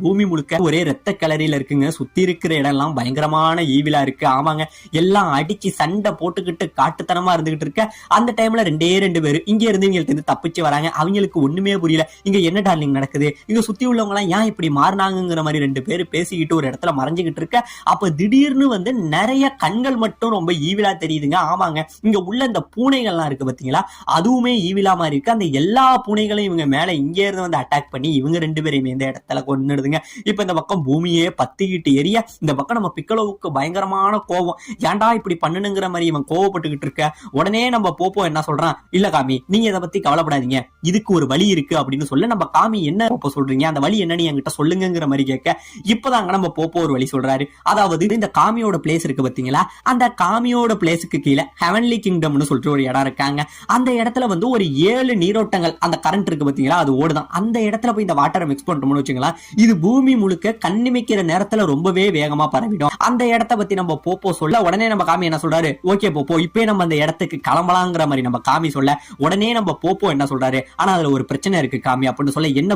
பூமி முழுக்க ஒரே ரத்த கலரியில இருக்குங்க. சுத்தி இருக்கிற இடம் எல்லாம் பயங்கரமான ஈவிலா இருக்கு. ஆமாங்க, எல்லாம் அடிச்சு சண்டை போட்டுக்கிட்டு காட்டுத்தனமா இருந்துகிட்டு இருக்க அந்த டைம்ல ரெண்டு பேரு இங்க இருந்து இங்க தப்பிச்சு வராங்க. அவங்களுக்கு ஒண்ணுமே புரியல, இங்க என்ன டார்லிங் நடக்குது, இங்க சுத்தி உள்ளவங்க எல்லாம் ஏன் இப்படி மாறினாங்கிற மாதிரி ரெண்டு பேரு பேசிக்கிட்டு ஒரு இடத்துல மறைஞ்சுக்கிட்டு இருக்க. அப்ப திடீர்னு வந்து நிறைய கண்கள் மட்டும் ரொம்ப ஈவிலா தெரியுதுங்க. ஆமாங்க, இங்க உள்ள இந்த பூனைகள்லாம் இருக்கு பாத்தீங்களா, அதுவுமே ஈவிலா மாதிரி இருக்கு. அந்த எல்லா பூனைகளையும் இவங்க மேல இங்கே இருந்து வந்து அட்டாக் பண்ணி இவங்க ரெண்டு பேரையும் இந்த இடத்துல கொன்னுடுதுங்க. இப்ப இந்த பக்கம் பூமியே பத்திக்கிட்டு எரிய, இந்த பக்கம் நம்ம பிக்கலோவுக்கு பயங்கரமான கோபம், ஏன்டா இப்படி பண்ணணுங்கிற மாதிரி இவன் கோவப்பட்டுக்கிட்டு இருக்க. உடனே நம்ம போப்போ என்ன சொல்றான், இல்ல காமி நீங்க இதை பத்தி கவலைப்படாதீங்க, இதுக்கு ஒரு வழி இருக்கு அப்படின்னு சொல்ல நம்ம காமி என்ன போப்போ சொல்றீங்க, அந்த வழி என்னன்னு என்கிட்ட சொல்லுங்கிற மாதிரி கேட்க, இப்பதாங்க நம்ம போப்போ ஒரு வழி சொல்றாரு. அதாவது இந்த காமியோட பிளேஸ் இருக்கு பாத்தீங்களா, அந்த காமியோட பிளேஸுக்கு கீழே ஹெவன்லி கிங்டம்னு சொல்லிட்டு ஒரு இடம் இருக்காங்க. அந்த இடத்துல வந்து ஒரு 7 நீரோட்டங்கள் அந்த கரண்ட் இருக்கு பாத்தீங்களா, அது ஓடுதான். அந்த இடத்துல போய் இந்த வாட்டரை மிக்ஸ் பண்ணோம்னு வச்சுங்களா, இது பூமி முழுக்க கண்ணிமைக்கிற நேரத்துல ரொம்பவே வேகமா பரவிடும். அந்த இடத்த பத்தி நம்ம போப்போ சொல்ல உடனே நம்ம காமி என்ன சொல்றாரு, ஓகே போப்போ இப்பே நம்ம அந்த இடத்துக்கு கிளம்பலாங்கிற மாதிரி நம்ம காமி சொல்ல உடனே நம்ம போப்போ என்ன சொல்றாரு, ஆனா அதுல ஒரு பிரச்சனை இருக்கு காமி அப்படின்னு சொல்ல, என்ன